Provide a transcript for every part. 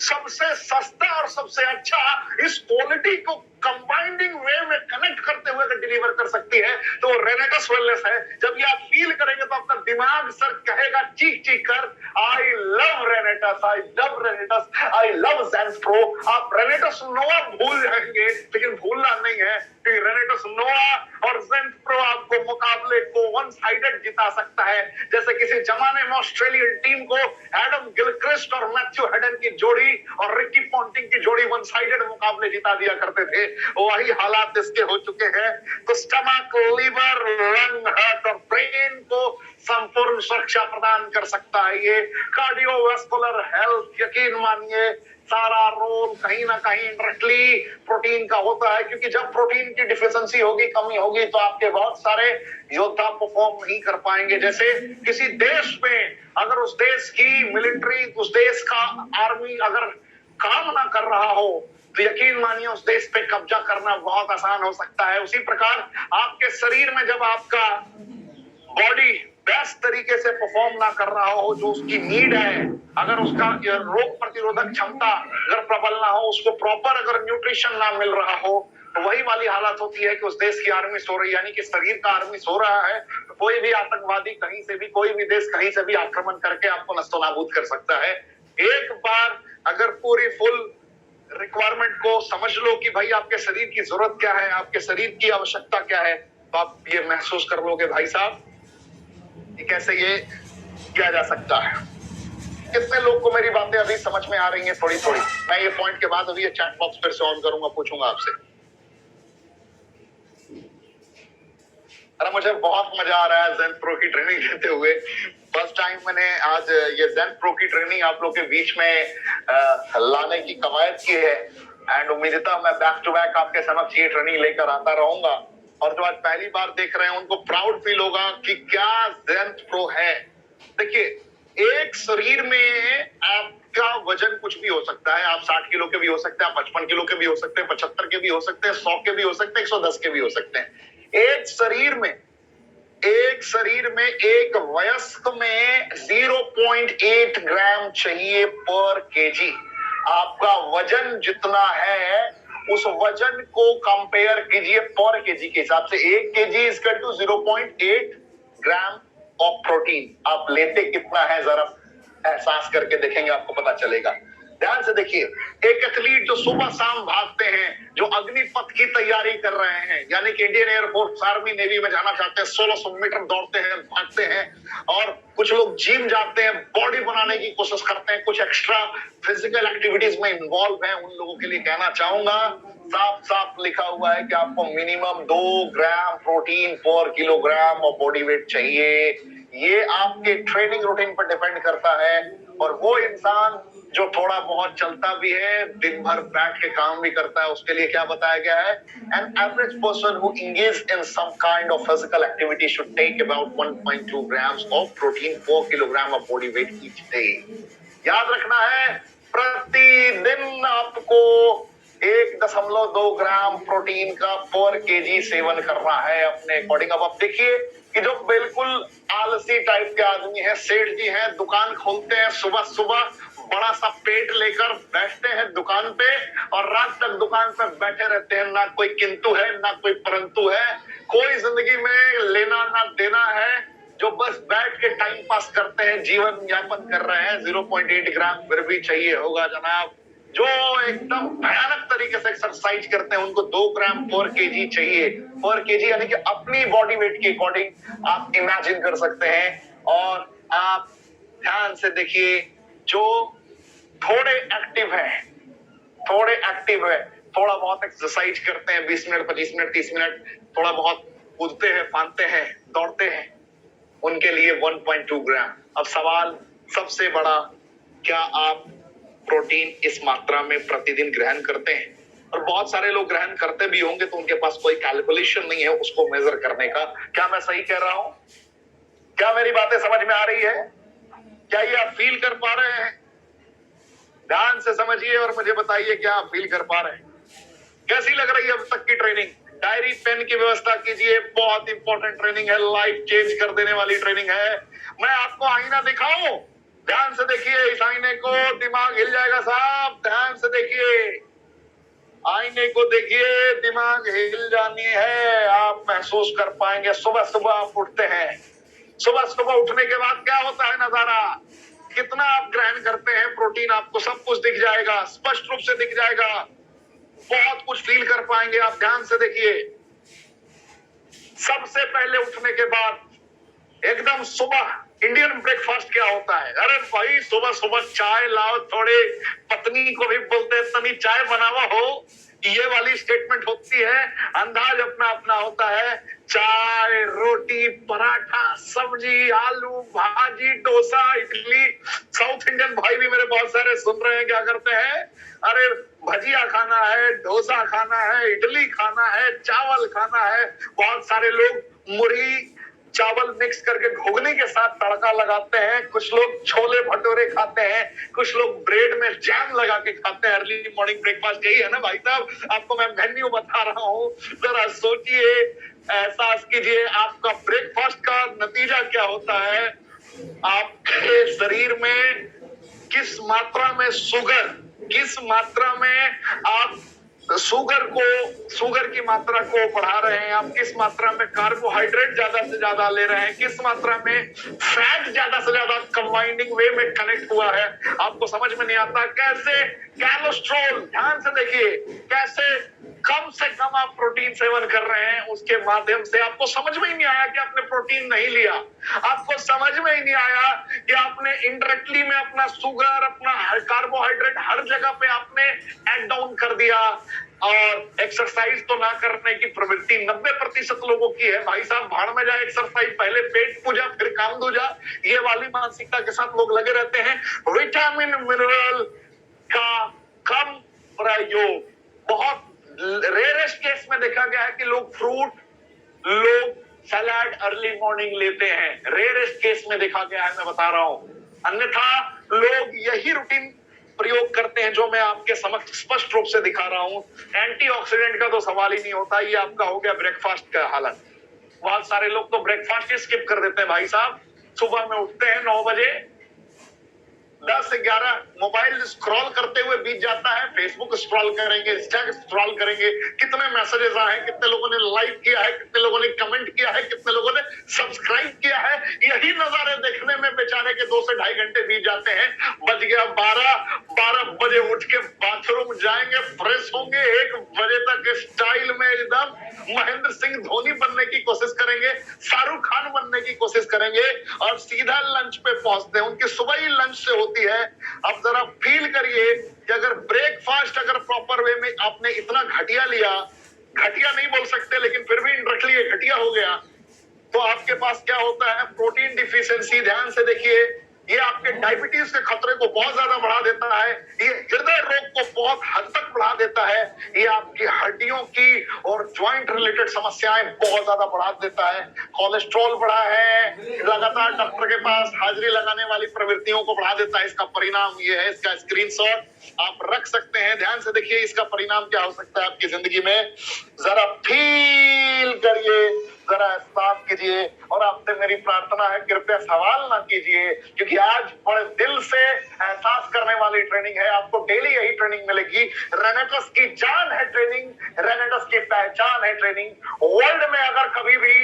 सबसे सस्ता और सबसे अच्छा इस क्वालिटी को कंबाइंडिंग वे में कनेक्ट करते हुए अगर डिलीवर कर सकती है तो रेनेटस वेलनेस है। जब ये आप फील करेंगे तो आपका दिमाग सर कहेगा चीख चीख कर, I love Renatus, I love Renatus, I love Zenith pro. आप रेनेटस नोवा भूल जाएंगे, लेकिन भूलना नहीं है कि रेनेटस नोवा और ज़ेन्स प्रो आपको मुकाबले को वन साइडेड जिता सकता है। जैसे किसी जमाने में ऑस्ट्रेलियन टीम को एडम गिलक्रिस्ट और मैथ्यू हेडन की जोड़ी और रिकी पॉन्टिंग की जोड़ी वन साइडेड मुकाबले जिता दिया करते थे, वही हालात इसके हो चुके हैं। तो स्टमक, लीवर, लंग, हार्ट और ब्रेन को संपूर्ण सुरक्षा प्रदान कर सकता है ये कार्डियोवास्कुलर हेल्थ। यकीन मानिए सारा रोल कहीं ना कहीं इंडायरेक्टली प्रोटीन का होता है, क्योंकि जब प्रोटीन की डिफिशिएंसी होगी, कमी होगी, तो आपके बहुत सारे योद्धा परफॉर्म नहीं कर पाएंगे। जैसे किसी देश में अगर उस देश की मिलिट्री, उस देश का आर्मी अगर काम ना कर रहा हो तो यकीन मानिए उस देश पे कब्जा करना बहुत आसान हो सकता है। उसी प्रकार आपके शरीर में जब आपका बॉडी बेस्ट तरीके से परफॉर्म ना कर रहा हो, जो उसकी नीड है, अगर उसका रोग प्रतिरोधक क्षमता अगर प्रबल ना हो, उसको प्रॉपर अगर न्यूट्रिशन ना मिल रहा हो, तो वही वाली हालत होती है कि उस देश की आर्मी सो रही, यानी कि शरीर का आर्मी सो रहा है। तो कोई भी आतंकवादी कहीं से भी, कोई भी देश कहीं से भी आक्रमण करके आपको नस्तोनाबूद कर सकता है। एक बार अगर पूरी फुल रिक्वायरमेंट को समझ लो कि भाई आपके शरीर की जरूरत क्या है, आपके शरीर की आवश्यकता क्या है, तो आप ये महसूस कर लोगे भाई साहब कि कैसे ये किया जा सकता है। कितने लोग को मेरी बातें अभी समझ में आ रही हैं थोड़ी थोड़ी? मैं ये पॉइंट के बाद अभी ये चैट बॉक्स फिर से ऑन करूंगा, पूछूंगा आपसे। अरे मुझे बहुत मजा आ रहा है ज़ेन प्रो की ट्रेनिंग देते हुए। फर्स्ट टाइम मैंने आज ये ज़ेन प्रो की ट्रेनिंग आप लोग के बीच में लाने की कवायद की है, एंड उम्मीद मैं बैक टू बैक आपके समक्ष ये ट्रेनिंग लेकर आता रहूंगा। और जो आज पहली बार देख रहे हैं उनको प्राउड फील होगा कि क्या ज़ेन प्रो है। देखिए, एक शरीर में आपका वजन कुछ भी हो सकता है। आप 60 किलो के भी हो सकते हैं, आप 55 किलो के भी हो सकते हैं, 75 के भी हो सकते हैं, 100 के भी हो सकते हैं, 110 के भी हो सकते हैं। एक शरीर में एक वयस्क में 0.8 ग्राम चाहिए पर केजी। आपका वजन जितना है उस वजन को कंपेयर कीजिए पर केजी के हिसाब से। 1 kg is equal to 0.8 gram of protein. आप लेते कितना है जरा एहसास करके देखेंगे, आपको पता चलेगा। ध्यान से देखिए, एक एथलीट जो सुबह शाम भागते हैं, जो अग्निपथ की तैयारी कर रहे हैं, यानी कि इंडियन एयरफोर्स, आर्मी, नेवी में जाना चाहते हैं, 1600 मीटर दौड़ते हैं, भागते हैं, और कुछ लोग जिम जाते हैं, बॉडी बनाने की कोशिश करते हैं, कुछ एक्स्ट्रा फिजिकल एक्टिविटीज में इन्वॉल्व हैं, उन लोगों के लिए कहना चाहूंगा, साफ साफ लिखा हुआ है कि आपको minimum 2 gram protein per kilogram of body wait चाहिए। ये आपके ट्रेनिंग रूटीन पर डिपेंड करता है। और वो इंसान जो थोड़ा बहुत चलता भी है, दिन भर बैठ के काम भी करता है, उसके लिए क्या बताया गया है? An average person who engages in some kind of physical activity should take about 1.2 grams of protein per kilogram of body weight each day. याद रखना है, प्रतिदिन आपको 1.2 ग्राम प्रोटीन का पर केजी सेवन करना है अपने अकॉर्डिंग। अब आप देखिए कि जो बिल्कुल आलसी टाइप के आदमी हैं, सेठ जी हैं, दुकान खोलते हैं, सुबह सुबह बड़ा सा पेट लेकर बैठते हैं दुकान पे और रात तक दुकान पे बैठे रहते हैं। ना कोई किंतु है, ना कोई परंतु है, कोई जिंदगी में लेना ना देना है, जो बस बैठ के टाइम पास करते हैं, जीवन यापन कर रहे हैं। 0.8 ग्राम फिर भी चाहिए होगा जनाब। जो एकदम भयानक तरीके से एक्सरसाइज करते हैं उनको 2 ग्राम पर केजी चाहिए। पर केजी यानी कि अपनी बॉडी वेट के अकॉर्डिंग आप इमेजिन कर सकते हैं। और आप ध्यान से देखिए, जो थोड़े एक्टिव है, थोड़ा बहुत एक्सरसाइज करते हैं, 20 मिनट, 25 मिनट, 30 मिनट, थोड़ा बहुत कूदते हैं, फांदते हैं, दौड़ते हैं, उनके लिए 1.2 ग्राम। अब सवाल सबसे बड़ा, क्या आप प्रोटीन इस मात्रा में प्रतिदिन ग्रहण करते हैं? और बहुत सारे लोग ग्रहण करते भी होंगे तो उनके पास कोई कैलकुलेशन नहीं है उसको मेजर करने का। क्या मैं सही कह रहा हूं? क्या मेरी बातें समझ में आ रही है? क्या ये आप फील कर पा रहे हैं? ध्यान से समझिए और मुझे बताइए, क्या आप फील कर पा रहे हैं? कैसी लग रही है अब तक की ट्रेनिंग? डायरी पेन की व्यवस्था कीजिए, बहुत इंपॉर्टेंट ट्रेनिंग है, लाइफ चेंज कर देने वाली ट्रेनिंग है। मैं आपको आईना दिखाऊं? ध्यान से देखिए, इस आईने को, दिमाग हिल जाएगा साहब। आईने को देखिए, दिमाग हिल जानी है, आप महसूस कर पाएंगे। सुबह सुबह आप उठते हैं, सुबह सुबह उठने के बाद क्या होता है नजारा, कितना आप ग्रहण करते हैं प्रोटीन, आपको सब कुछ दिख जाएगा, स्पष्ट रूप से दिख जाएगा, बहुत कुछ फील कर पाएंगे आप। ध्यान से देखिए, सबसे पहले उठने के बाद एकदम सुबह इंडियन ब्रेकफास्ट क्या होता है? अरे भाई सुबह सुबह चाय लाओ, थोड़े पत्नी को भी बोलते हैं तनी चाय बनावा हो, ये वाली स्टेटमेंट होती है। अंदाज अपना अपना होता है। चाय, रोटी, पराठा, सब्जी, आलू, भाजी, डोसा, इडली। साउथ इंडियन भाई भी मेरे बहुत सारे सुन रहे हैं, क्या करते हैं? अरे भजिया खाना है, डोसा खाना है, इडली खाना है, चावल खाना है। बहुत सारे लोग मुरही चावल मिक्स करके घुगनी के साथ तड़का लगाते हैं, कुछ लोग छोले भटूरे खाते हैं, कुछ लोग ब्रेड में जैम लगा के खाते हैं। अर्ली मॉर्निंग ब्रेकफास्ट यही है ना भाई साहब? आपको मैं मेन्यू बता रहा हूँ, जरा सोचिए, एहसास कीजिए, आपका ब्रेकफास्ट का नतीजा क्या होता है। आपके शरीर में किस मात्रा में शुगर, किस मात्रा में आप शुगर की मात्रा को बढ़ा रहे हैं, आप किस मात्रा में कार्बोहाइड्रेट ज्यादा से ज्यादा ले रहे हैं, किस मात्रा में फैट ज्यादा से ज्यादा कंबाइनिंग वे में कनेक्ट हुआ है, आपको समझ में नहीं आता। कैसे कोलेस्ट्रॉल, ध्यान से देखिए, कैसे कम से कम आप प्रोटीन सेवन कर रहे हैं, उसके माध्यम से आपको समझ में ही नहीं आया कि आपने प्रोटीन नहीं लिया, आपको समझ में ही नहीं आया कि आपने इनडायरेक्टली में अपना शुगर, अपना कार्बोहाइड्रेट हर जगह पे आपने ऐड डाउन कर दिया। और एक्सरसाइज तो ना करने की प्रवृत्ति 90% लोगों की है भाई साहब। भाड़ में जाए एक्सरसाइज, पहले पेट पूजा फिर काम दूजा, ये वाली मानसिकता के साथ लोग लगे रहते हैं। विटामिन मिनरल का कम प्रयोग, बहुत रेयरेस्ट केस में देखा गया है कि लोग फ्रूट, लोग सलाद अर्ली मॉर्निंग लेते हैं, रेयरेस्ट केस में देखा गया है, मैं बता रहा हूं। अन्यथा लोग यही रूटीन प्रयोग करते हैं जो मैं आपके समक्ष स्पष्ट रूप से दिखा रहा हूं। एंटीऑक्सीडेंट का तो सवाल ही नहीं होता। ये आपका हो गया ब्रेकफास्ट का हालत। बहुत सारे लोग तो ब्रेकफास्ट ही स्किप कर देते हैं भाई साहब। सुबह में उठते हैं 9 बजे, 10 से 11 मोबाइल स्क्रॉल करते हुए बीत जाता है। फेसबुक स्क्रॉल करेंगे, इंस्टा स्क्रॉल करेंगे, कितने मैसेजेस आए हैं, कितने लोगों ने लाइक किया है, कितने लोगों ने कमेंट किया है, कितने लोगों ने सब्सक्राइब किया है, यही नजारे देखने में बेचारे के 2 से ढाई घंटे बीत जाते हैं। बज गया 12 बजे उठ के बाथरूम जाएंगे, फ्रेश होंगे, 1 बजे तक स्टाइल में एकदम महेंद्र सिंह धोनी बनने की कोशिश करेंगे, शाहरुख खान बनने की कोशिश करेंगे और सीधा लंच पे पहुंचते हैं। उनकी सुबह ही लंच से होती है। अब जरा फील करिए कि अगर ब्रेकफास्ट अगर प्रॉपर वे में आपने इतना घटिया लिया, घटिया नहीं बोल सकते लेकिन फिर भी इनडायरेक्टली घटिया हो गया, तो आपके पास क्या होता है? Protein deficiency. ध्यान से देखिए, ये आपके डायबिटीज के खतरे को बहुत ज्यादा बढ़ा देता है, ये हृदय रोग को बहुत हद तक बढ़ा देता है, ये आपकी हड्डियों की और ज्वाइंट रिलेटेड समस्याएं बहुत ज्यादा बढ़ा देता है। कोलेस्ट्रॉल बढ़ा है, लगातार डॉक्टर के पास हाजिरी लगाने वाली प्रवृत्तियों को बढ़ा देता है। इसका परिणाम ये है, इसका स्क्रीनशॉट आप रख सकते हैं। ध्यान से देखिए, इसका परिणाम क्या हो सकता है आपकी जिंदगी में, जरा फील करिए, जरा एहसास कीजिए। और आपसे मेरी प्रार्थना है, कृपया सवाल ना कीजिए, क्योंकि आज बड़े दिल से एहसास करने वाली ट्रेनिंग है। आपको डेली यही ट्रेनिंग मिलेगी। रेनेटस की जान है ट्रेनिंग, रेनेटस की पहचान है ट्रेनिंग। वर्ल्ड में अगर कभी भी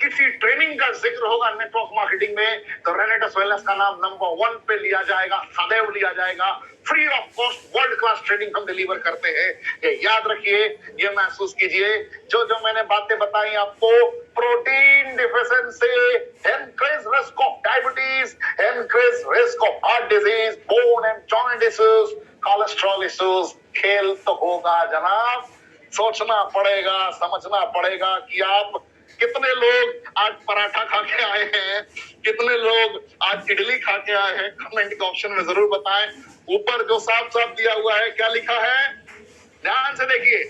किसी ट्रेनिंग का जिक्र होगा नेटवर्क मार्केटिंग में, तो रेनेटस वेलनेस का नाम नंबर 1 पे लिया जाएगा, सदैव लिया जाएगा। Free of cost world class training हम डिलीवर करते हैं, ये याद रखिए, ये महसूस कीजिए। जो जो मैंने बातें बताई आपको, protein deficiency increase risk of diabetes, increase risk of heart disease, bone and joint issues, cholesterol issues. खेल तो होगा जनाब, सोचना पड़ेगा, समझना पड़ेगा कि आप कितने लोग आज पराठा खा के आए हैं, कितने लोग आज इडली खा के आए हैं, कमेंट के ऑप्शन में जरूर बताएं। ऊपर जो साफ साफ दिया हुआ है, क्या लिखा है? ध्यान से देखिए,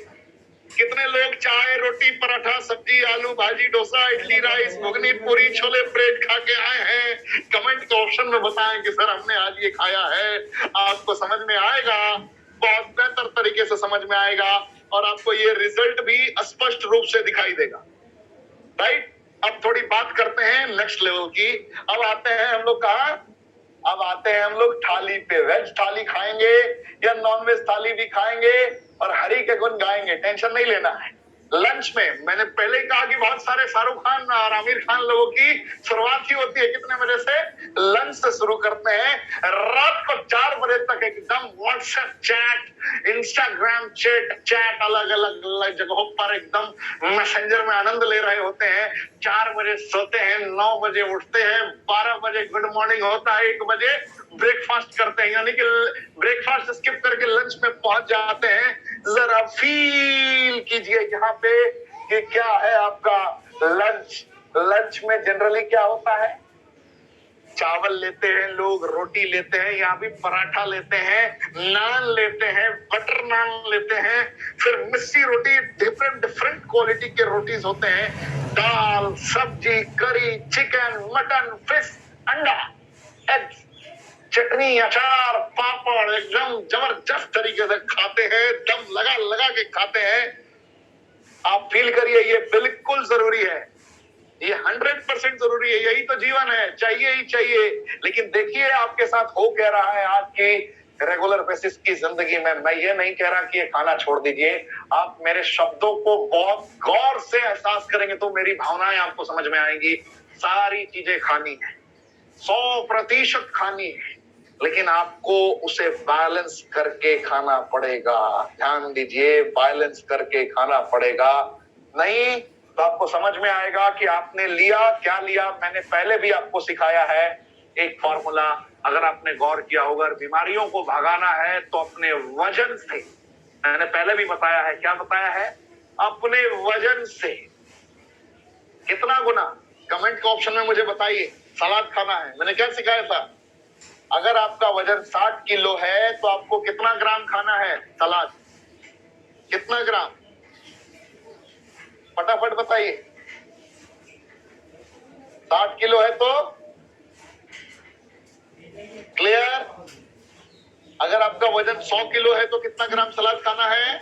कितने लोग चाय, रोटी, पराठा, सब्जी, आलू, भाजी, डोसा, इडली, राइस, घुगनी, पूरी, छोले, ब्रेड खा के आए हैं। कमेंट के ऑप्शन में बताएं कि सर हमने आज ये खाया है। आपको समझ में आएगा, बहुत बेहतर तरीके से समझ में आएगा और आपको ये रिजल्ट भी स्पष्ट रूप से दिखाई देगा। राइट? अब थोड़ी बात करते हैं नेक्स्ट लेवल की। अब आते हैं हम लोग कहा, अब आते हैं हम लोग थाली पे। वेज थाली खाएंगे या नॉन वेज थाली भी खाएंगे और हरि के गुण गाएंगे, टेंशन नहीं लेना है। लंच में मैंने पहले ही कहा कि बहुत सारे शाहरुख खान और आमिर खान लोगों की शुरुआत ही होती है कितने बजे से? लंच से शुरू करते हैं। रात को 4 बजे तक एकदम व्हाट्सएप चैट, इंस्टाग्राम चैट अलग अलग जगहों पर एकदम मैसेंजर में आनंद ले रहे होते हैं। 4 बजे सोते हैं, 9 बजे उठते हैं, 12 बजे गुड मॉर्निंग होता है, 1 बजे ब्रेकफास्ट करते हैं, यानी कि ब्रेकफास्ट स्किप करके लंच में पहुंच जाते हैं। जरा फील कीजिए यहाँ पे कि क्या है आपका लंच। लंच में जनरली क्या होता है? चावल लेते हैं लोग, रोटी लेते हैं, यहाँ भी पराठा लेते हैं, नान लेते हैं, बटर नान लेते हैं, फिर मिस्सी रोटी, डिफरेंट डिफरेंट क्वालिटी के रोटीज होते हैं, दाल, सब्जी, करी, चिकन, मटन, फिश, अंडा, एग्स, चटनी, अचार, पापड़, एकदम जबरदस्त तरीके से खाते हैं, दम लगा लगा के खाते हैं। आप फील करिए, ये बिल्कुल जरूरी है, ये 100% जरूरी है, यही तो जीवन है, चाहिए ही चाहिए। लेकिन देखिए आपके साथ हो क्या रहा है आज की रेगुलर बेसिस की जिंदगी में। मैं ये नहीं कह रहा कि ये खाना छोड़ दीजिए, आप मेरे शब्दों को बहुत गौर से एहसास करेंगे तो मेरी भावनाएं आपको समझ में आएंगी। सारी चीजें खानी है, 100% खानी है, लेकिन आपको उसे बैलेंस करके खाना पड़ेगा। ध्यान दीजिए, बैलेंस करके खाना पड़ेगा, नहीं तो आपको समझ में आएगा कि आपने लिया क्या लिया। मैंने पहले भी आपको सिखाया है एक फॉर्मूला, अगर आपने गौर किया होगा, बीमारियों को भगाना है तो अपने वजन से, मैंने पहले भी बताया है, क्या बताया है? अपने वजन से। कितना गुना? कमेंट के ऑप्शन में मुझे बताइए। सलाद खाना है, मैंने क्या सिखाया था? अगर आपका वजन 60 किलो है तो आपको कितना ग्राम खाना है सलाद? कितना ग्राम? फटाफट बताइए। 60 किलो है तो क्लियर? अगर आपका वजन 100 किलो है तो कितना ग्राम सलाद खाना है?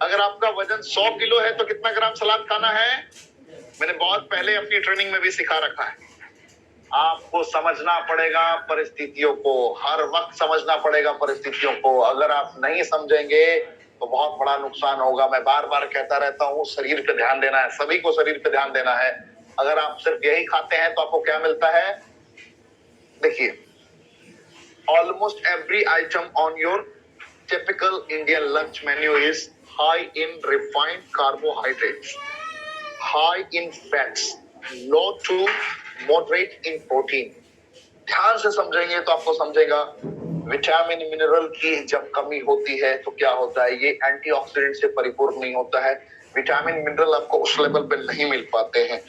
अगर आपका वजन 100 किलो है तो कितना ग्राम सलाद खाना है? मैंने बहुत पहले अपनी ट्रेनिंग में भी सिखा रखा है। आपको समझना पड़ेगा परिस्थितियों को, हर वक्त समझना पड़ेगा परिस्थितियों को। अगर आप नहीं समझेंगे तो बहुत बड़ा नुकसान होगा। मैं बार बार कहता रहता हूँ, शरीर पे ध्यान देना है, सभी को शरीर पे ध्यान देना है। अगर आप सिर्फ यही खाते हैं तो आपको क्या मिलता है? देखिए, almost every item on your typical Indian lunch menu is high in refined carbohydrates, high in fats, low to moderate in protein. ध्यान से समझेंगे तो आपको समझेगा विटामिन मिनरल की जब कमी होती है तो क्या होता है, ये एंटीऑक्सीडेंट से परिपूर्ण नहीं होता है। विटामिन मिनरल आपको उस लेवल पे नहीं मिल पाते हैं,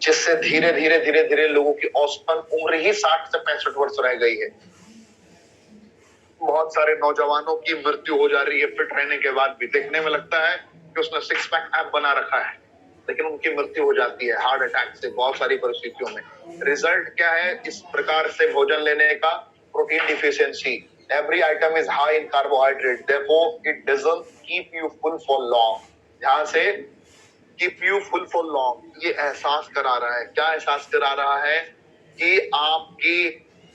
जिससे धीरे धीरे लोगों की औसतन उम्र ही 60 से 65 वर्ष रह गई है। बहुत सारे नौजवानों की मृत्यु हो जा रही है फिट रहने के बाद भी। देखने में लगता है कि उसने 6 पैक ऐप बना रखा है, लेकिन उनकी मृत्यु हो जाती है हार्ट अटैक से बहुत सारी परिस्थितियों में। रिजल्ट क्या है इस प्रकार से भोजन लेने का? Protein deficiency. Every item is high in carbohydrate, therefore it doesn't keep you full for long. ध्यान से, keep you full for long, ये एहसास करा रहा है। क्या एहसास करा रहा है? कि आपकी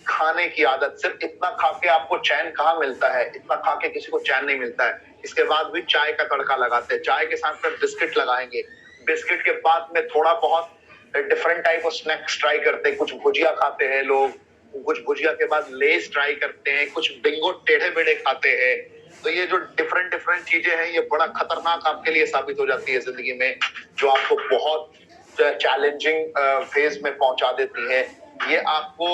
खाने की आदत, सिर्फ इतना खा के आपको चैन कहाँ मिलता है? इतना खा के किसी को चैन नहीं मिलता है। इसके बाद भी चाय का तड़का लगाते हैं, चाय के साथ में बिस्किट लगाएंगे, बिस्किट के बाद में थोड़ा बहुत different type of snacks try करते हैं। कुछ भुजिया खाते हैं लोग, कुछ भुजिया के बाद लेस ट्राई करते हैं, कुछ बिंगो टेढ़े बेढ़े खाते हैं। तो ये जो डिफरेंट डिफरेंट चीजें हैं, ये बड़ा खतरनाक आपके लिए साबित हो जाती है जिंदगी में, जो आपको बहुत चैलेंजिंग फेज में पहुंचा देती है। ये आपको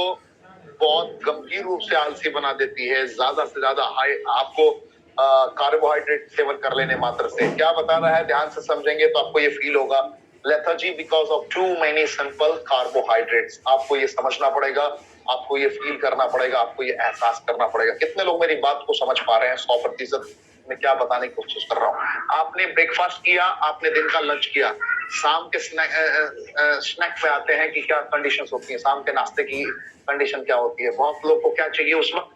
बहुत गंभीर रूप से आलसी बना देती है। ज्यादा से ज्यादा हाई आपको कार्बोहाइड्रेट सेवन कर लेने मात्र से। क्या बता रहा है? ध्यान से समझेंगे तो आपको ये फील होगा, lethargy because of too many simple carbohydrates. आपको ये समझना पड़ेगा, आपको ये फील करना पड़ेगा, आपको ये एहसास करना पड़ेगा। कितने लोग मेरी बात को समझ पा रहे हैं? 100%। मैं क्या बताने की कोशिश कर रहा हूँ। आपने ब्रेकफास्ट किया, आपने दिन का लंच किया, शाम के स्नैक पे आते हैं कि क्या कंडीशंस होती हैं, शाम के नाश्ते की कंडीशन क्या होती है। बहुत लोग को क्या चाहिए उस वक्त?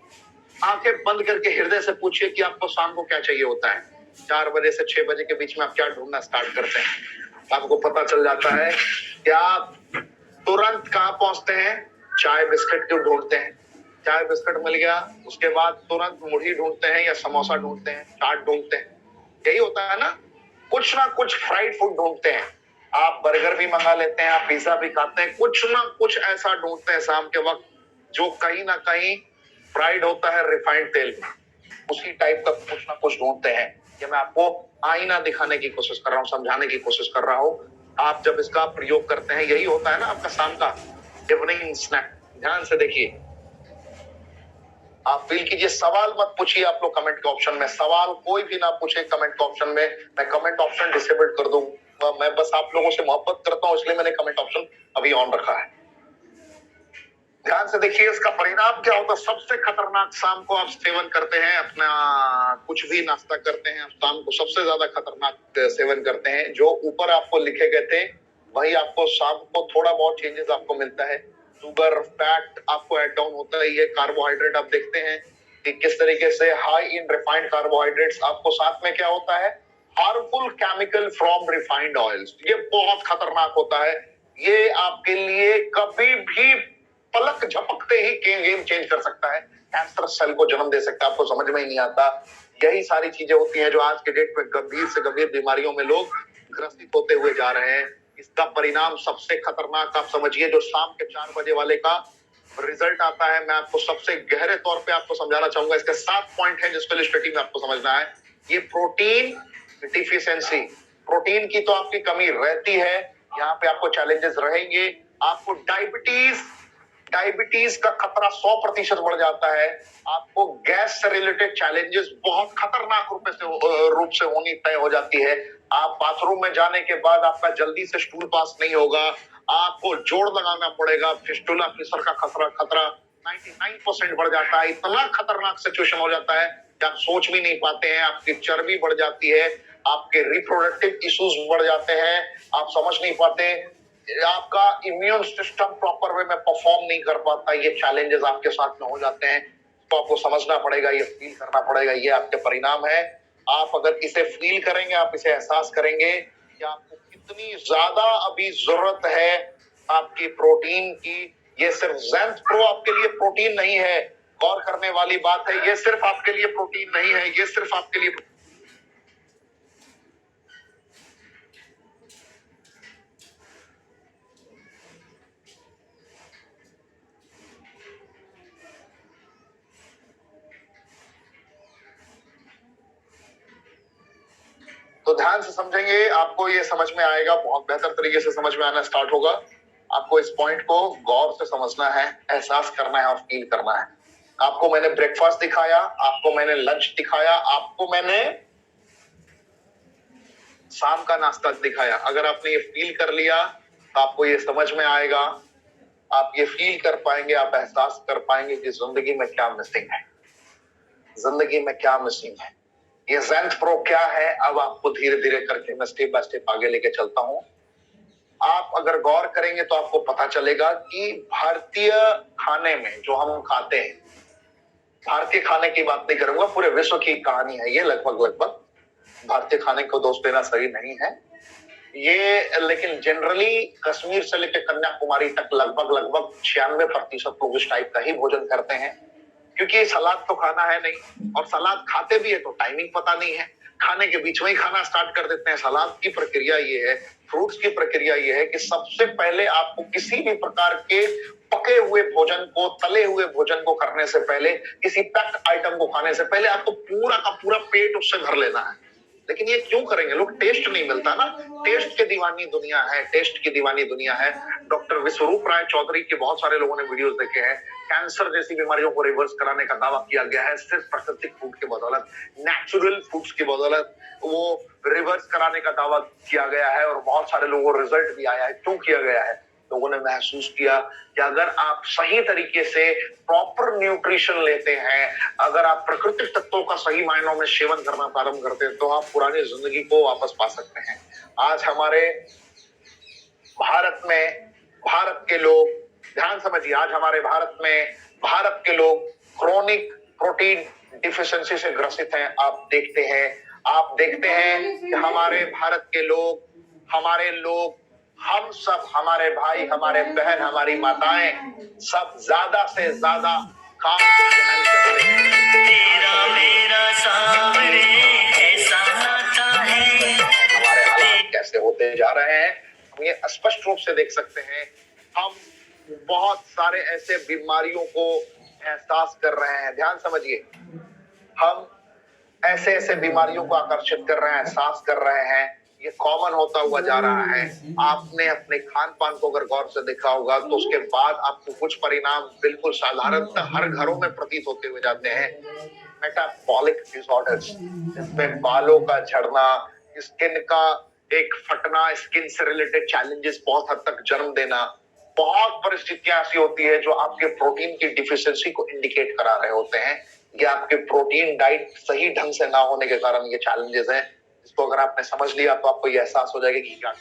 आंखें बंद करके हृदय से पूछिए कि आपको शाम को क्या चाहिए होता है। 4 बजे से 6 बजे के बीच में आप क्या ढूंढना स्टार्ट करते हैं? आपको पता चल जाता है कि आप तुरंत कहाँ पहुंचते हैं? चाय बिस्किट क्यों ढूंढते हैं? चाय बिस्किट मिल गया, उसके बाद तुरंत मुढ़ी ढूंढते हैं या समोसा ढूंढते हैं, चाट ढूंढते हैं, यही होता है ना कुछ फ्राइड फूड ढूंढते हैं। आप बर्गर भी मंगा लेते हैं, आप पिज्जा भी खाते हैं, कुछ ना कुछ ऐसा ढूंढते हैं शाम के वक्त जो कहीं ना कहीं फ्राइड होता है रिफाइंड तेल में, उसी टाइप का कुछ ना कुछ ढूंढते हैं। ये मैं आपको आईना दिखाने की कोशिश कर रहा हूँ, समझाने की कोशिश कर रहा हूँ। आप जब इसका प्रयोग करते हैं, यही होता है ना आपका शाम का इवनिंग स्नैक। ध्यान से देखिए, आप फील कीजिए, सवाल मत पूछिए आप लोग कमेंट के ऑप्शन में, सवाल कोई भी ना पूछे कमेंट के ऑप्शन में, मैं कमेंट ऑप्शन डिसेबल कर दूंगा। मैं बस आप लोगों से मोहब्बत करता हूं, इसलिए मैंने कमेंट ऑप्शन अभी ऑन रखा है। ध्यान से देखिए, इसका परिणाम क्या होता है। सबसे खतरनाक, शाम को आप सेवन करते हैं, अपना कुछ भी नाश्ता करते हैं, आप शाम को सबसे ज्यादा खतरनाक सेवन करते हैं, जो ऊपर आपको लिखे गए थे वही आपको शाम को थोड़ा बहुत चेंजेस आपको मिलता है। शुगर, फैट आपको ऐड डाउन होता है। ये कार्बोहाइड्रेट आप देखते हैं कि किस तरीके से हाई इन रिफाइंड कार्बोहाइड्रेट्स, आपको साथ में क्या होता है, harmful chemical from refined oils. ये बहुत खतरनाक होता है। ये आपके लिए कभी भी पलक झपकते ही गेम चेंज कर सकता है, कैंसर सेल को जन्म दे सकता है, आपको समझ में ही नहीं आता। यही सारी चीजें होती हैं जो आज के डेट में गंभीर से गंभीर बीमारियों में लोग ग्रसित होते हुए जा रहे हैं। इसका परिणाम सबसे खतरनाक आप समझिए, जो शाम के 4 बजे वाले का रिजल्ट आता है, मैं आपको सबसे गहरे तौर पे आपको समझाना चाहूंगा। इसके 7 पॉइंट है जिसको स्टडी में आपको समझना है। ये प्रोटीन डिफिशियंसी, प्रोटीन की तो आपकी कमी रहती है, यहाँ पे आपको चैलेंजेस रहेंगे। आपको डायबिटीज का खतरा 100% बढ़ जाता है। आपको गैस से रिलेटेड चैलेंजेस बहुत खतरनाक रूप से होनी तय हो जाती है। आप बाथरूम में जाने के बाद आपका जल्दी से स्टूल पास नहीं होगा, आपको जोड़ लगाना पड़ेगा, फिस्टुला फिसर का खतरा 99% बढ़ जाता है। इतना खतरनाक सिचुएशन हो जाता है कि आप सोच भी नहीं पाते हैं। आपकी चर्बी बढ़ जाती है, आपके रिप्रोडक्टिव इश्यूज बढ़ जाते हैं, आप समझ नहीं पाते, आपका इम्यून सिस्टम प्रॉपर वे में परफॉर्म नहीं कर पाता। ये चैलेंजेस आपके साथ में हो जाते हैं, तो आपको समझना पड़ेगा, ये फील करना पड़ेगा। ये आपके परिणाम है। आप अगर इसे फील करेंगे, आप इसे एहसास करेंगे कि आपको कितनी ज्यादा अभी जरूरत है आपकी प्रोटीन की। ये सिर्फ ज़ेंथ प्रो आपके लिए प्रोटीन नहीं है, गौर करने वाली बात है। ये सिर्फ आपके लिए प्रोटीन नहीं है, ये सिर्फ आपके लिए तो ध्यान से समझेंगे, आपको ये समझ में आएगा, बहुत बेहतर तरीके से समझ में आना स्टार्ट होगा। आपको इस पॉइंट को गौर से समझना है, एहसास करना है और फील करना है। आपको मैंने ब्रेकफास्ट दिखाया, आपको मैंने लंच दिखाया, आपको मैंने शाम का नाश्ता दिखाया। अगर आपने ये फील कर लिया तो आपको ये समझ में आएगा, आप ये फील कर पाएंगे, आप एहसास कर पाएंगे कि जिंदगी में क्या मिसिंग है, जिंदगी में क्या मिसिंग है। ये ज़ेंथ प्रो क्या है, अब आपको धीरे धीरे करके मैं स्टेप बाय स्टेप आगे लेके चलता हूं। आप अगर गौर करेंगे तो आपको पता चलेगा कि भारतीय खाने में जो हम खाते हैं, भारतीय खाने की बात नहीं करूंगा, पूरे विश्व की कहानी है ये, लगभग भारतीय खाने को दोष देना सही नहीं है ये, लेकिन जनरली कश्मीर से लेकर कन्याकुमारी तक लगभग 96% लोग इस टाइप का ही भोजन करते हैं। क्योंकि सलाद तो खाना है नहीं, और सलाद खाते भी है तो टाइमिंग पता नहीं है, खाने के बीच में ही खाना स्टार्ट कर देते हैं। सलाद की प्रक्रिया ये है, फ्रूट्स की प्रक्रिया ये है कि सबसे पहले आपको किसी भी प्रकार के पके हुए भोजन को, तले हुए भोजन को करने से पहले, किसी पैक्ड आइटम को खाने से पहले आपको पूरा का पूरा पेट उससे भर लेना है। लेकिन ये क्यों करेंगे लोग, टेस्ट नहीं मिलता ना, टेस्ट की दीवानी दुनिया है, टेस्ट की दीवानी दुनिया है। डॉक्टर विश्वरूप राय चौधरी के बहुत सारे लोगों ने वीडियोस देखे हैं, कैंसर जैसी बीमारियों को रिवर्स कराने का दावा किया गया है सिर्फ प्राकृतिक फूड की बदौलत, नेचुरल फूड्स की बदौलत वो रिवर्स कराने का दावा किया गया है, और बहुत सारे लोगों को रिजल्ट भी आया है। क्यों किया गया है, लोगों ने महसूस किया कि अगर आप सही तरीके से प्रॉपर न्यूट्रिशन लेते हैं, अगर आप प्राकृतिक तत्वों का सही मायनों में सेवन करना प्रारंभ करते हैं, तो आप पुरानी जिंदगी को वापस पा सकते हैं। आज हमारे भारत में, भारत के लोग, ध्यान समझिए, आज हमारे भारत में भारत के लोग क्रोनिक प्रोटीन डिफिशियंसी से ग्रसित हैं। आप देखते हैं कि हमारे भारत के लोग, हमारे लोग, हम सब, हमारे भाई, हमारे बहन, हमारी माताएं, सब ज्यादा से ज्यादा काम को ग्रहण करते हैं। तेरा मेरा सावरे ऐसा नाता है। हमारे हालात कैसे होते जा रहे हैं हम ये स्पष्ट रूप से देख सकते हैं। हम बहुत सारे ऐसे बीमारियों को एहसास कर रहे हैं। ध्यान समझिए, हम ऐसे ऐसे बीमारियों को आकर्षित कर रहे हैं, एहसास कर रहे हैं। ये कॉमन होता हुआ जा रहा है। आपने अपने खान पान को अगर गौर से देखा होगा तो उसके बाद आपको कुछ परिणाम बिल्कुल साधारणतः हर घरों में प्रतीत होते हुए जाते हैं। मेटाबॉलिक डिसऑर्डर्स, जिसमें बालों का झड़ना, स्किन का एक फटना, स्किन से रिलेटेड चैलेंजेस बहुत हद तक जन्म देना, बहुत परिस्थितियां ऐसी होती है जो आपके प्रोटीन की डिफिशियंसी को इंडिकेट करा रहे होते हैं। ये आपके प्रोटीन डाइट सही ढंग से ना होने के कारण ये चैलेंजेस हैं। इसको अगर आपने समझ लिया तो आपको ये एहसास हो जाएगा कि क्या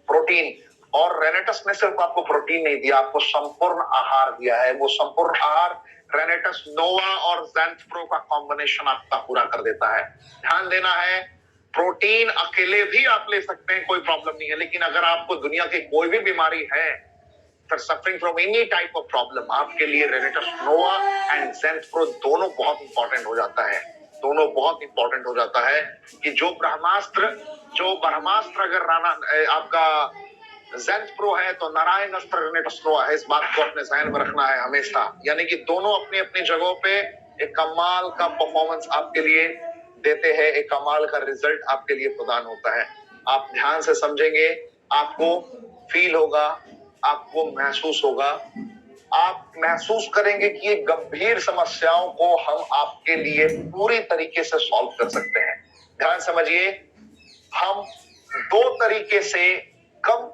प्रोटीन। और रेनेटस ने सिर्फ आपको प्रोटीन नहीं दिया, आपको संपूर्ण आहार दिया है। वो संपूर्ण आहार रेनेटस नोवा और ज़ेंथप्रो का कॉम्बिनेशन आपका पूरा कर देता है। ध्यान देना है, प्रोटीन अकेले भी आप ले सकते हैं, कोई प्रॉब्लम नहीं है, लेकिन अगर आपको दुनिया की कोई भी बीमारी है, for suffering from any type of problem, आपके लिए रेनेटस नोवा एंड ज़ेंथप्रो दोनों बहुत इंपॉर्टेंट हो जाता है। दोनों बहुत इंपॉर्टेंट हो जाता है कि जो ब्रह्मास्त्र अगर आपका ज़ेंथप्रो है तो नारायण अस्त्र रेनेटस नोवा है। इस बात को अपने ज़हन में रखना है हमेशा। यानी कि दोनों अपनी अपनी जगहों पे एक कमाल का परफॉर्मेंस आपके लिए देते हैं, एक कमाल का रिजल्ट आपके लिए प्रदान होता है। आप ध्यान से समझेंगे, आपको फील होगा, आपको महसूस होगा, आप महसूस करेंगे कि ये गंभीर समस्याओं को हम आपके लिए पूरी तरीके से सॉल्व कर सकते हैं। ध्यान समझिए, हम दो तरीके से हम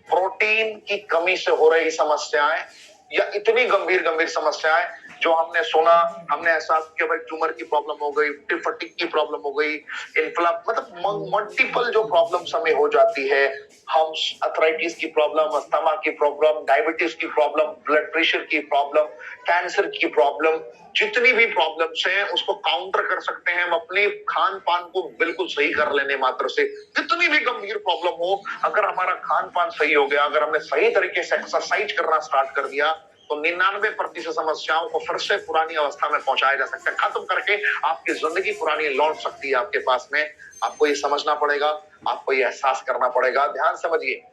प्रोटीन की कमी से हो रही समस्याएं या इतनी गंभीर समस्याएं जो हमने सुना, हमने एहसास किया, भाई ट्यूमर की प्रॉब्लम हो गई, फटीग की प्रॉब्लम हो गई, मतलब मल्टीपल जो प्रॉब्लम्स हमें हो जाती है, हम अर्थराइटिस की प्रॉब्लम, अस्थमा की प्रॉब्लम, डायबिटीज की प्रॉब्लम, ब्लड प्रेशर की प्रॉब्लम, कैंसर की प्रॉब्लम, जितनी भी प्रॉब्लम्स हैं उसको काउंटर कर सकते हैं हम अपने खान पान को बिल्कुल सही कर लेने मात्र से। जितनी भी गंभीर प्रॉब्लम हो, अगर हमारा खान पान सही हो गया, अगर हमने सही तरीके से एक्सरसाइज करना स्टार्ट कर दिया तो 99% समस्याओं को फिर से पुरानी अवस्था में पहुंचाया जा सकता है, खत्म करके आपकी जिंदगी पुरानी लौट सकती है आपके पास में। आपको ये समझना पड़ेगा, आपको ये एहसास करना पड़ेगा। ध्यान समझिए,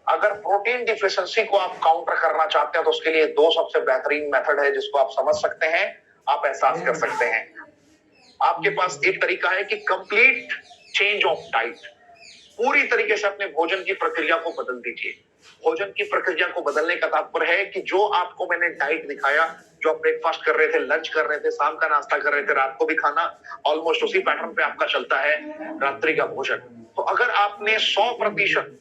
अगर प्रोटीन डिफिशियंसी को आप काउंटर करना चाहते हैं तो उसके लिए दो सबसे बेहतरीन मेथड है जिसको आप समझ सकते हैं, आप एहसास कर सकते हैं। आपके पास एक तरीका है कि कंप्लीट चेंज ऑफ डाइट, पूरी तरीके से अपने भोजन की प्रक्रिया को बदल दीजिए। भोजन की प्रक्रिया को बदलने का तात्पर्य है कि जो आपको मैंने डाइट दिखाया, जो आप ब्रेकफास्ट कर रहे थे, लंच कर रहे थे, शाम का नाश्ता कर रहे थे, रात को भी खाना, ऑलमोस्ट उसी पैटर्न पे आपका चलता है रात्रि का भोजन। तो अगर आपने 100%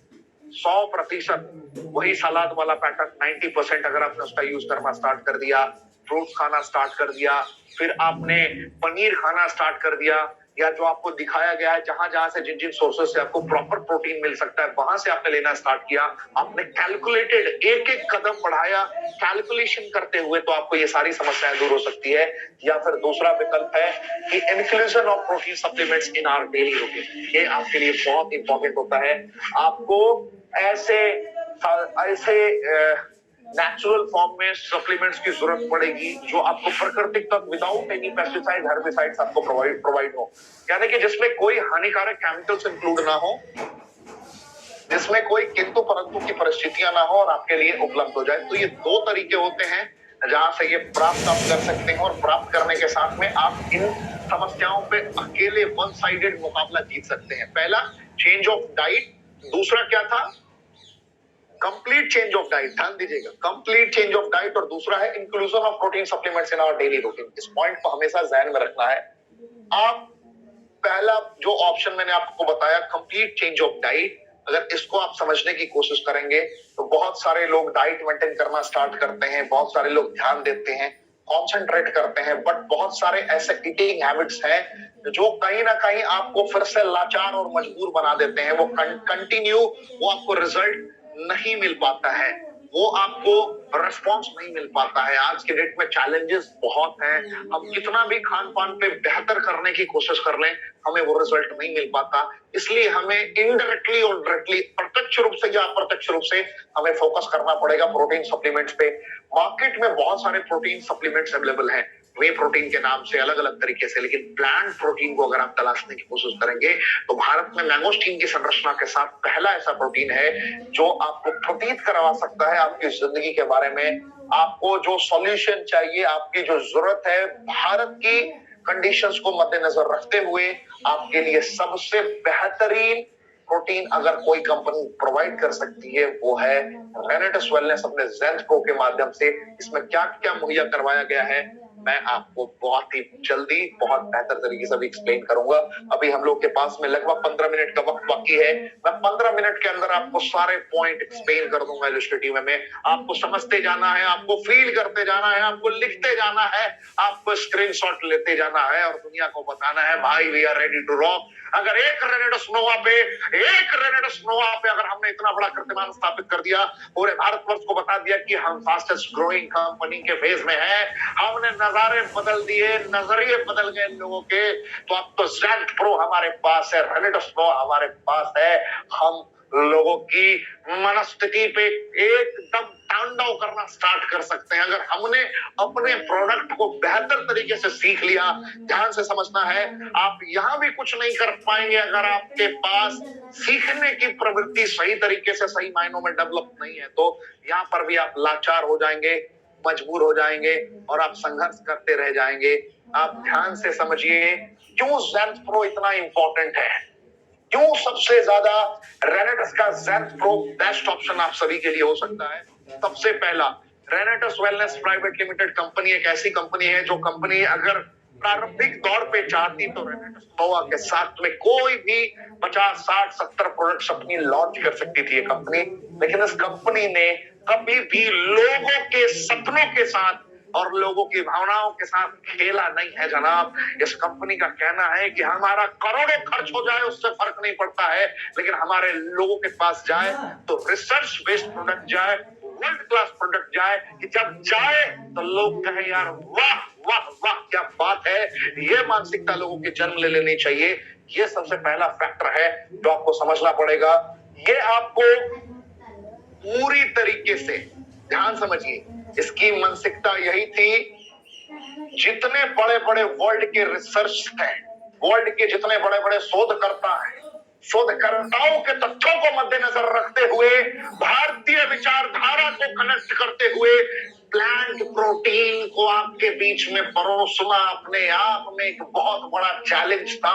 वही सलाद वाला पैटर्न, 90% अगर आपने उसका यूज करना स्टार्ट कर दिया, फ्रूट्स खाना स्टार्ट कर दिया, फिर आपने पनीर खाना स्टार्ट कर दिया, या जो आपको दिखाया गया है जहां जहां से जिन जिन सोर्सेस से आपको प्रॉपर प्रोटीन मिल सकता है वहां से आपने लेना स्टार्ट किया, आपने कैलकुलेटेड एक एक कदम बढ़ाया कैलकुलेशन करते हुए, तो आपको ये सारी समस्याएं दूर हो सकती है। या फिर दूसरा विकल्प है कि inclusion of protein supplements in our daily routine. ये आपके लिए बहुत इंपॉर्टेंट होता है। आपको ऐसे नेचुरल फॉर्म में सप्लीमेंट्स की जरूरत पड़ेगी जो आपको प्राकृतिक तत्व विदाउट एनी पेस्टिसाइड, हेर्बिसाइड्स आपको प्रोवाइड हो, यानी कि जिसमें कोई हानिकारक केमिकल्स इंक्लूड ना हो, जिसमें कोई किंतु परंतु की परिस्थितियां ना हो और आपके लिए उपलब्ध हो जाए। तो ये दो तरीके होते हैं जहां से ये प्राप्त आप कर सकते हैं, और प्राप्त करने के साथ में आप इन समस्याओं पे अकेले वन साइडेड मुकाबला जीत सकते हैं। पहला चेंज ऑफ डाइट, दूसरा क्या था, कंप्लीट चेंज ऑफ डाइट। ध्यान दीजिएगा, कंप्लीट चेंज ऑफ डाइट, और दूसरा है inclusion of protein supplements in our daily routine. इस पॉइंट को हमेशा ध्यान में रखना है। आप पहला जो ऑप्शन मैंने आपको बताया, कंप्लीट चेंज ऑफ डाइट, अगर इसको आप समझने की कोशिश करेंगे तो बहुत सारे लोग डाइट मेंटेन करना स्टार्ट करते हैं, बहुत सारे लोग ध्यान देते हैं, कॉन्सेंट्रेट करते हैं, बट बहुत सारे ऐसे ईटिंग हैबिट्स हैं जो कहीं ना कहीं आपको फिर से लाचार और मजबूर बना देते हैं। वो कंटिन्यू, वो आपको रिजल्ट नहीं मिल पाता है, वो आपको रिस्पॉन्स नहीं मिल पाता है। आज के डेट में चैलेंजेस बहुत हैं, हम कितना भी खान पान पे बेहतर करने की कोशिश कर लें, हमें वो रिजल्ट नहीं मिल पाता। इसलिए हमें इनडायरेक्टली और डायरेक्टली, प्रत्यक्ष रूप से या अप्रत्यक्ष रूप से हमें फोकस करना पड़ेगा प्रोटीन सप्लीमेंट्स पे। मार्केट में बहुत सारे प्रोटीन सप्लीमेंट्स अवेलेबल हैं, वे प्रोटीन के नाम से अलग अलग तरीके से, लेकिन प्लांट प्रोटीन को अगर आप तलाशने की कोशिश करेंगे तो भारत में मैंगोस्टीन की संरचना के साथ पहला ऐसा प्रोटीन है जो आपको प्रतीत करवा सकता है आपकी जिंदगी के बारे में। आपको जो सॉल्यूशन चाहिए, आपकी जो जरूरत है, भारत की कंडीशंस को मद्देनजर रखते हुए आपके लिए सबसे बेहतरीन प्रोटीन अगर कोई कंपनी प्रोवाइड कर सकती है वो है रेनेटस वेलनेस अपने ज़ेंथ प्रो के माध्यम से। इसमें क्या क्या मुहैया करवाया गया है मैं आपको बहुत ही जल्दी बहुत बेहतर तरीके से भी एक्सप्लेन करूंगा। अभी हम लोग के पास में लगभग 15 मिनट का वक्त बाकी है। मैं 15 मिनट के अंदर आपको सारे पॉइंट एक्सप्लेन कर दूंगा इलस्ट्रेटिव में। आपको समझते जाना है, आपको फील करते जाना है, आपको लिखते जाना है, आपको स्क्रीनशॉट लेते जाना है और दुनिया को बताना है भाई we are ready to rock. अगर एक रेनेटस नोवा पे अगर हमने इतना बड़ा कीर्तिमान स्थापित कर दिया, पूरे भारतवर्ष को बता दिया कि हम फास्टेस्ट ग्रोइंग कंपनी के फेज में है, हमने नजारे बदल दिए, नजरिए बदल गए लोगों के, तो अब तो ज़ेंथ प्रो हमारे पास है, रेनेटस नोवा हमारे पास है। हम लोगों की मनस्थिति पे एकदम तांडव करना स्टार्ट कर सकते हैं अगर हमने अपने प्रोडक्ट को बेहतर तरीके से सीख लिया। ध्यान से समझना है, आप यहां भी कुछ नहीं कर पाएंगे अगर आपके पास सीखने की प्रवृत्ति सही तरीके से सही मायनों में डेवलप नहीं है। तो यहाँ पर भी आप लाचार हो जाएंगे, मजबूर हो जाएंगे और आप संघर्ष करते रह जाएंगे। आप ध्यान से समझिए क्यों ज़ेंथ प्रो इतना इंपॉर्टेंट है, क्यों सबसे ज्यादा रेनेटस का ज़ेंथ प्रो बेस्ट ऑप्शन आप सभी के लिए हो सकता है। सबसे पहला, रेनेटस वेलनेस प्राइवेट लिमिटेड कंपनी एक ऐसी कंपनी है जो कंपनी अगर प्रारंभिक दौर पे चाहती तो रेनेटस नोवा के साथ में कोई भी 50, 60, 70 प्रोडक्ट्स अपनी लॉन्च कर सकती थी ये कंपनी। लेकिन इस कंपनी ने कभी भी लोगों के सपनों के साथ और लोगों की भावनाओं के साथ खेला नहीं है जनाब। इस कंपनी का कहना है कि हमारा करोड़ों खर्च हो जाए उससे फर्क नहीं पड़ता है, लेकिन हमारे लोगों के पास जाए तो रिसर्च बेस्ड प्रोडक्ट जाए, वर्ल्ड क्लास प्रोडक्ट जाए, कि जब जाए तो लोग कहें यार वाह वाह वाह क्या बात है। ये मानसिकता लोगों की जन्म ले लेनी चाहिए। ये सबसे पहला फैक्टर है जो आपको समझना पड़ेगा। ये आपको पूरी तरीके से ध्यान समझिए, इसकी मानसिकता यही थी। जितने बड़े बड़े वर्ल्ड के रिसर्च हैं, वर्ल्ड के जितने बड़े बड़े शोधकर्ता हैं, शोधकर्ताओं के तथ्यों को मद्देनजर रखते हुए, भारतीय विचारधारा को कनेक्ट करते हुए प्लांट प्रोटीन को आपके बीच में परोसना अपने आप में एक बहुत बड़ा चैलेंज था।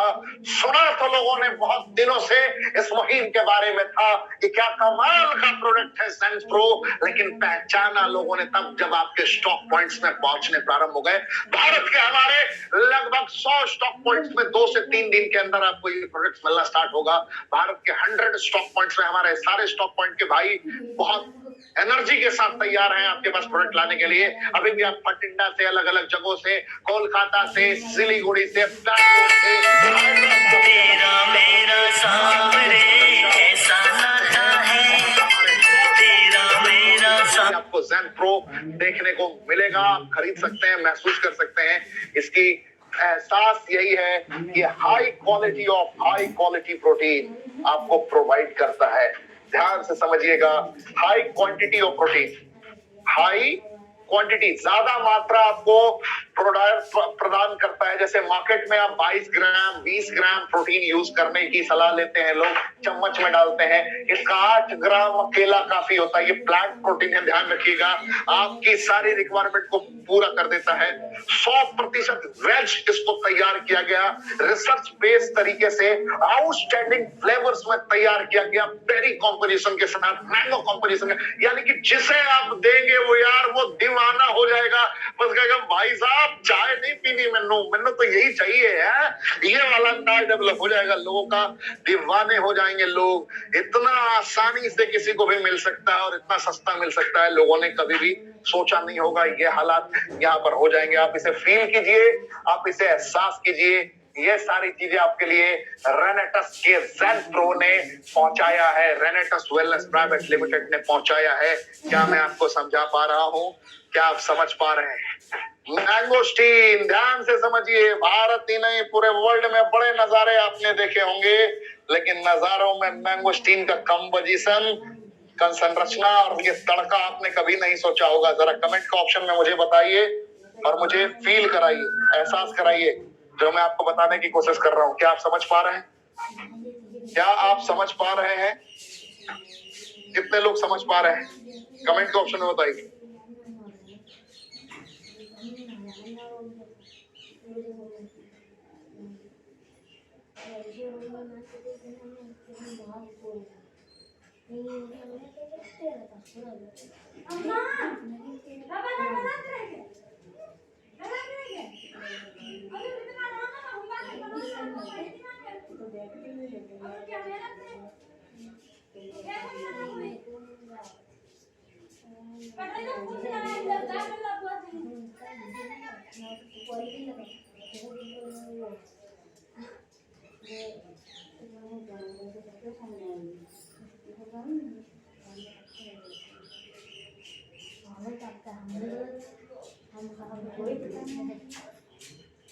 सुना तो लोगों ने बहुत दिनों से इस मुहिम के बारे में था कि क्या कमाल का प्रोडक्ट है ज़ेंथ प्रो, लेकिन पहचाना लोगों ने तब जब आपके स्टॉक पॉइंट्स में पहुंचने प्रारंभ हो गए। भारत के हमारे लगभग 100 स्टॉक पॉइंट्स में 2 से 3 दिन के अंदर आपको ये प्रोडक्ट मिलना स्टार्ट होगा। भारत के 100 स्टॉक पॉइंट्स में हमारे सारे स्टॉक पॉइंट के भाई बहुत एनर्जी के साथ तैयार हैं आपके पास प्रोडक्ट लाने के लिए। अभी भी आप भटिंडा से, अलग अलग जगहों से, कोलकाता से, सिलीगुड़ी से, तेरा मेरा सावरे ऐसा नाता है, तेरा मेरा आपको ज़ेंथ प्रो देखने को मिलेगा। आप खरीद सकते हैं, महसूस कर सकते हैं। इसकी एहसास यही है कि हाई क्वालिटी प्रोटीन आपको प्रोवाइड करता है। ध्यान से समझिएगा, high quantity of protein, high quantity, ज्यादा मात्रा आपको प्रोडक्ट प्रदान करता है। जैसे मार्केट में आप 22 ग्राम 20 ग्राम प्रोटीन यूज करने की सलाह लेते हैं लोग, चम्मच में डालते हैं, इसका 8 ग्राम अकेला काफी होता है। ये प्लांट प्रोटीन है, ध्यान रखिएगा, आपकी सारी रिक्वायरमेंट को पूरा कर देता है। 100% वेज इसको तैयार किया गया, रिसर्च बेस्ड तरीके से आउटस्टैंडिंग फ्लेवर्स में तैयार किया गया, बेरी कॉम्पोजिशन के साथ, मैंगो कॉम्पोजिशन, यानी कि जिसे आप देंगे वो यार वो दीवाना हो जाएगा, बस कहेगा भाई साहब चाय नहीं पीनी, मैनू तो यही चाहिए है। ये वाला अंदाज डेवलप हो जाएगा लोगों का, दीवाने हो जाएंगे लोग। इतना आसानी से किसी को भी मिल सकता है और इतना सस्ता मिल सकता है, लोगों ने कभी भी सोचा नहीं होगा। ये हालात यहाँ पर हो जाएंगे। आप इसे फील कीजिए, आप इसे एहसास कीजिए। ये सारी चीजें आपके लिए रेनेटस के ज़ेंथ प्रो ने पहुंचाया है, रेनेटस वेलनेस प्राइवेट लिमिटेड ने पहुंचाया है। क्या मैं आपको समझा पा रहा हूं? क्या आप समझ पा रहे हैं? मैंगोस्टीन, ध्यान से समझिए, भारत ही नहीं पूरे वर्ल्ड में बड़े नजारे आपने देखे होंगे, लेकिन नजारों में मैंगोस्टीन का कंपोजिशन, संरचना और ये तड़का आपने कभी नहीं सोचा होगा। जरा कमेंट के ऑप्शन में मुझे बताइए और मुझे फील कराइए, एहसास कराइए जो मैं आपको बताने की कोशिश कर रहा हूं। क्या आप समझ पा रहे हैं? क्या आप समझ पा रहे हैं? कितने लोग समझ पा रहे हैं? कमेंट के ऑप्शन में बताइए।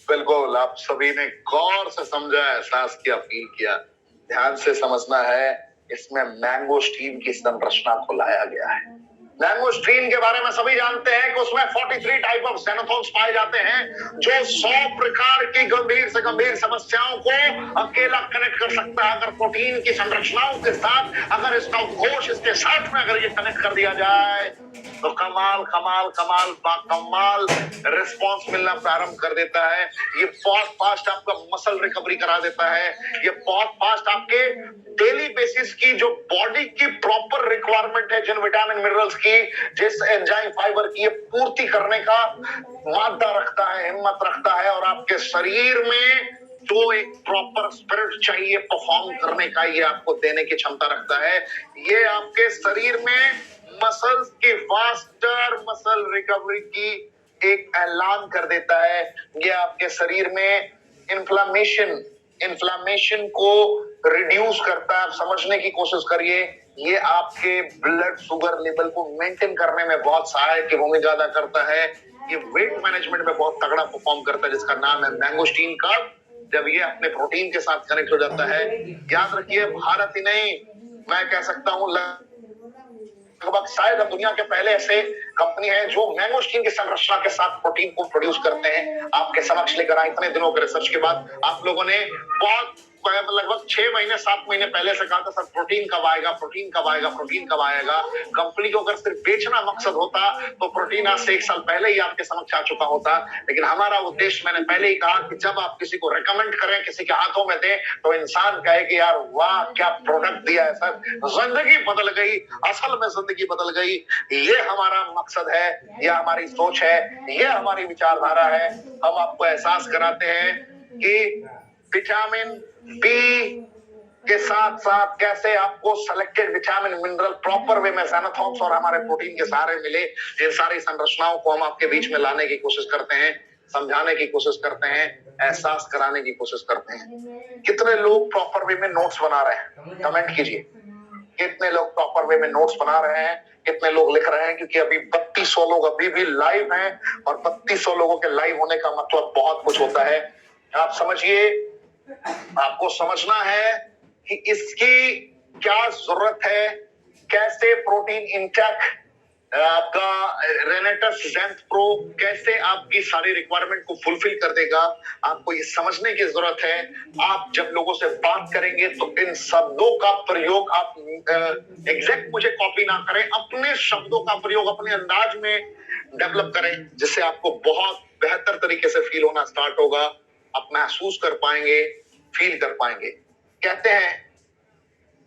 बिल्कुल, आप सभी ने गौर से समझा, एहसास किया, फील किया। ध्यान से समझना है, इसमें मैंगोस्टीन की संरचना को लाया गया है। मैंगोस्टीन के बारे में सभी जानते हैं कि उसमें 43 टाइप ऑफ ज़ेनोथॉन्स पाए जाते हैं, जो 100 प्रकार की गंभीर से गंभीर समस्याओं को अकेला कनेक्ट कर सकता है। अगर प्रोटीन की संरचनाओं के साथ, अगर इसका उद्घोष इसके साथ में अगर ये कनेक्ट कर दिया जाए तो कमाल कमाल कमाल कमाल रिस्पॉन्स मिलना प्रारंभ कर देता है। ये बहुत फास्ट आपका मसल रिकवरी करा देता है। ये बहुत फास्ट आपके डेली बेसिस की जो बॉडी की प्रॉपर रिक्वायरमेंट है, जिन विटामिन मिनरल्स की, जिस एंजाइम फाइबर की, ये पूर्ति करने का मादा रखता है, हिम्मत रखता है। और आपके शरीर में जो एक प्रॉपर स्पिरिट चाहिए परफॉर्म करने का, ये आपको देने की क्षमता रखता है। ये आपके शरीर में मसल्स की फास्टर मसल रिकवरी की एक ऐलान कर देता है। ये आपके शरीर में इन्फ्लामेशन को रिड्यूस करता है। आप समझने की कोशिश करिए, ये आपके ब्लड शुगर लेवल को मेंटेन करने में बहुत सहायक की भूमिका अदा करता है। ये वेट मैनेजमेंट में बहुत तगड़ा परफॉर्म करता है, जिसका नाम है मैंगोस्टीन का। जब ये अपने प्रोटीन के साथ कनेक्ट हो जाता है, याद रखिए, भारत ही नहीं, मैं कह सकता हूं लगभग शायद हम दुनिया के पहले ऐसे कंपनी है जो मैंगोस्टीन की संरचना के साथ प्रोटीन को प्रोड्यूस करते हैं। आपके समक्ष लेकर आए इतने दिनों के रिसर्च के बाद। आप लोगों ने बहुत लगभग 6 महीने 7 महीने पहले से कहा था, सर प्रोटीन कब आएगा, प्रोटीन कब आएगा, प्रोटीन कब आएगा। कंपनी को अगर सिर्फ बेचना मकसद होता तो प्रोटीन आज से 1 साल पहले ही आपके समक्ष आ चुका होता। लेकिन हमारा उद्देश्य, मैंने पहले ही कहा कि जब आप किसी को रिकमेंड करें, किसी के हाथों में दें, तो इंसान कहे कि यार वाह क्या प्रोडक्ट दिया है सर, जिंदगी बदल गई, असल में जिंदगी बदल गई। ये हमारा मकसद है, ये हमारी सोच है, ये हमारी विचारधारा है। हम आपको एहसास कराते हैं कि विटामिन बी के साथ साथ कैसे आपको selected vitamin mineral proper way में ज़ेनोथॉन्स और हमारे प्रोटीन के सहारे मिले। इन सारी संरचनाओं को हम आपके बीच में लाने की कोशिश करते हैं, समझाने की कोशिश करते हैं, एहसास कराने की कोशिश करते हैं। कितने लोग प्रॉपर वे में नोट्स बना रहे हैं? कमेंट कीजिए। कितने लोग प्रॉपर वे में नोट्स बना रहे हैं? कितने लोग लिख रहे हैं? क्योंकि अभी 3200 लोग अभी भी लाइव हैं, और 3200 लोगों के लाइव होने का मतलब बहुत कुछ होता है। आप समझिए, आपको समझना है कि इसकी क्या जरूरत है, कैसे प्रोटीन इंटेक आपका रेनेटस ज़ेंथ प्रो कैसे आपकी सारी रिक्वायरमेंट को फुलफिल कर देगा। आपको ये समझने की जरूरत है। आप जब लोगों से बात करेंगे तो इन शब्दों का प्रयोग आप एग्जैक्ट मुझे कॉपी ना करें, अपने शब्दों का प्रयोग अपने अंदाज में डेवलप करें, जिससे आपको बहुत बेहतर तरीके से फील होना स्टार्ट होगा। आप महसूस कर पाएंगे, फील कर पाएंगे। कहते हैं,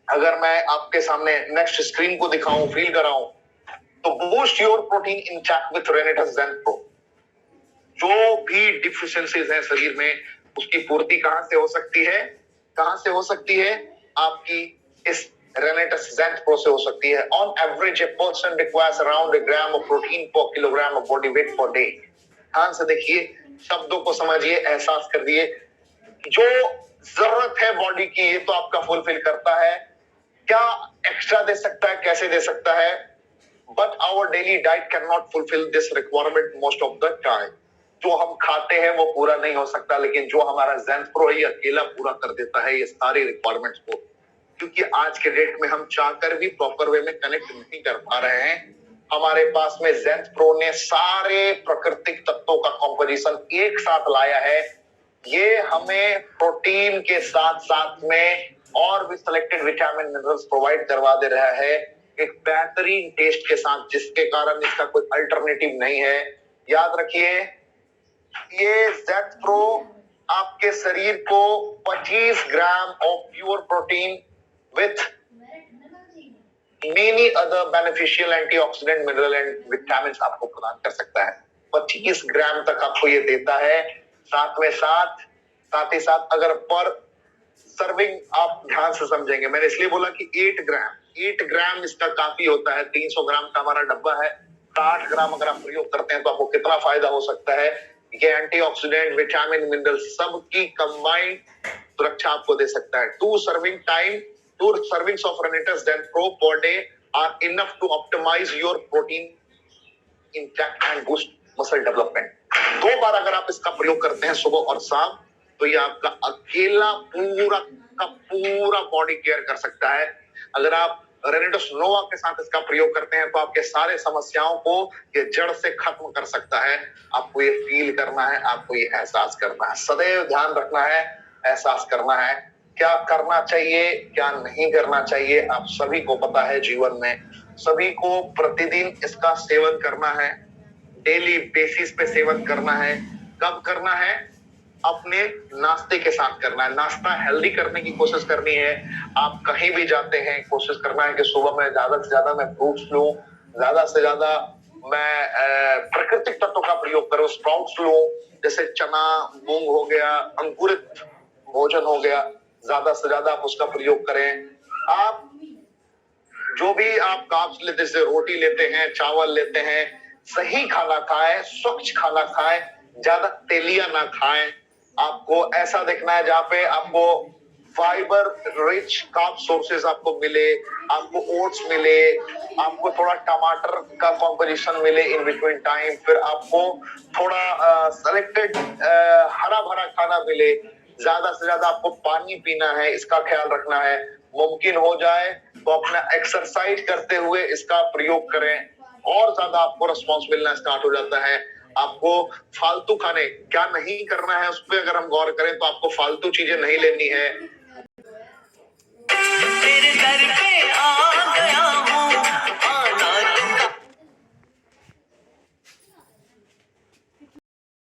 अगर मैं आपके सामने नेक्स्ट स्क्रीन को दिखाऊं, फील कराऊं, तो boost your protein intake with Renatus Zenith pro. जो भी डिफिशियंसीज है शरीर में, उसकी पूर्ति कहां से हो सकती है? कहां से हो सकती है? आपकी इस रेनेटस ज़ेंथ प्रो से हो सकती है। On average a person requires around 1 gram of protein per kilogram of body weight per day. ध्यान से देखिए, शब्दों को समझिए, एहसास कर दिए। जो जरूरत है बॉडी की ये तो आपका फुलफिल करता है। क्या एक्स्ट्रा दे सकता है, कैसे दे सकता है? But our daily diet can not fulfil this requirement most of the time. जो हम खाते हैं वो पूरा नहीं हो सकता, लेकिन जो हमारा ज़ेंथ प्रो है ये अकेला पूरा कर देता है ये सारी रिक्वायरमेंट्स को। क्योंकि आज के डेट में हम चाहकर भी प्रॉपर वे में कनेक्ट नहीं कर पा रहे हैं। हमारे पास में ज़ेंथ प्रो ने सारे प्राकृतिक तत्वों का कॉम्पोजिशन एक साथ लाया है। ये हमें प्रोटीन के साथ साथ में और भी सिलेक्टेड विटामिन मिनरल्स प्रोवाइड करवा दे रहा है एक बेहतरीन टेस्ट के साथ, जिसके कारण इसका कोई अल्टरनेटिव नहीं है। याद रखिए, ये ज़ेंथ प्रो आपके शरीर को 25 gram of pure protein with many other beneficial antioxidant mineral and vitamin आपको प्रदान कर सकता है। 25 ग्राम तक आपको ये देता है। साथ ही साथ अगर पर सर्विंग आप ध्यान से समझेंगे, मैंने इसलिए बोला कि 8 ग्राम इसका काफी होता है। 300 ग्राम का हमारा डब्बा है, 60 ग्राम अगर आप प्रयोग करते हैं तो आपको कितना फायदा हो सकता है। ये एंटीऑक्सीडेंट, विटामिन, मिनरल सबकी कंबाइंड सुरक्षा आपको दे सकता है। 2 servings of Renitus Zen Pro per day are enough to optimize your protein intake and boost muscle development। 2 बार अगर आप इसका प्रयोग करते हैं सुबह और शाम, तो ये आपका अकेला पूरा का पूरा बॉडी केयर कर सकता है। अगर आप रेनिटस नोवा के साथ इसका प्रयोग करते हैं तो आपके सारे समस्याओं को ये जड़ से खत्म कर सकता है। आपको ये फील करना है, आपको ये एहसास करना है, सदैव ध्यान रखना है, एहसास करना है क्या करना चाहिए, क्या नहीं करना चाहिए। आप सभी को पता है, जीवन में सभी को प्रतिदिन इसका सेवन करना है, डेली बेसिस पे सेवन करना है। कब करना है? अपने नाश्ते के साथ करना है। नाश्ता हेल्दी करने की कोशिश करनी है। आप कहीं भी जाते हैं, कोशिश करना है कि सुबह में ज्यादा से ज्यादा मैं फ्रूट्स लूं, ज्यादा से ज्यादा मैं प्राकृतिक तत्वों का प्रयोग करूं, स्प्राउट्स लूं, जैसे चना, मूंग हो गया, अंकुरित भोजन हो गया, ज्यादा से ज्यादा आप उसका प्रयोग करें। आप जो भी आप कार्ब्स लेते हैं, रोटी लेते हैं, चावल लेते हैं, सही खाना खाएं, स्वच्छ खाना खाएं, ज्यादा तेलिया ना खाएं। आपको ऐसा देखना है जहाँ पे आपको फाइबर रिच कार्ब सोर्सेज आपको मिले, आपको ओट्स मिले, आपको थोड़ा टमाटर का कॉम्पोजिशन मिले इन बिटवीन टाइम, फिर आपको थोड़ा सेलेक्टेड हरा भरा खाना मिले। ज्यादा से ज्यादा आपको पानी पीना है, इसका ख्याल रखना है। मुमकिन हो जाए तो अपना एक्सरसाइज करते हुए इसका प्रयोग करें, और ज्यादा आपको रिस्पॉन्स मिलना स्टार्ट हो जाता है। आपको फालतू खाने क्या नहीं करना है उस पर अगर हम गौर करें तो आपको फालतू चीजें नहीं लेनी है। तेरे दर पे आ गया हूँ,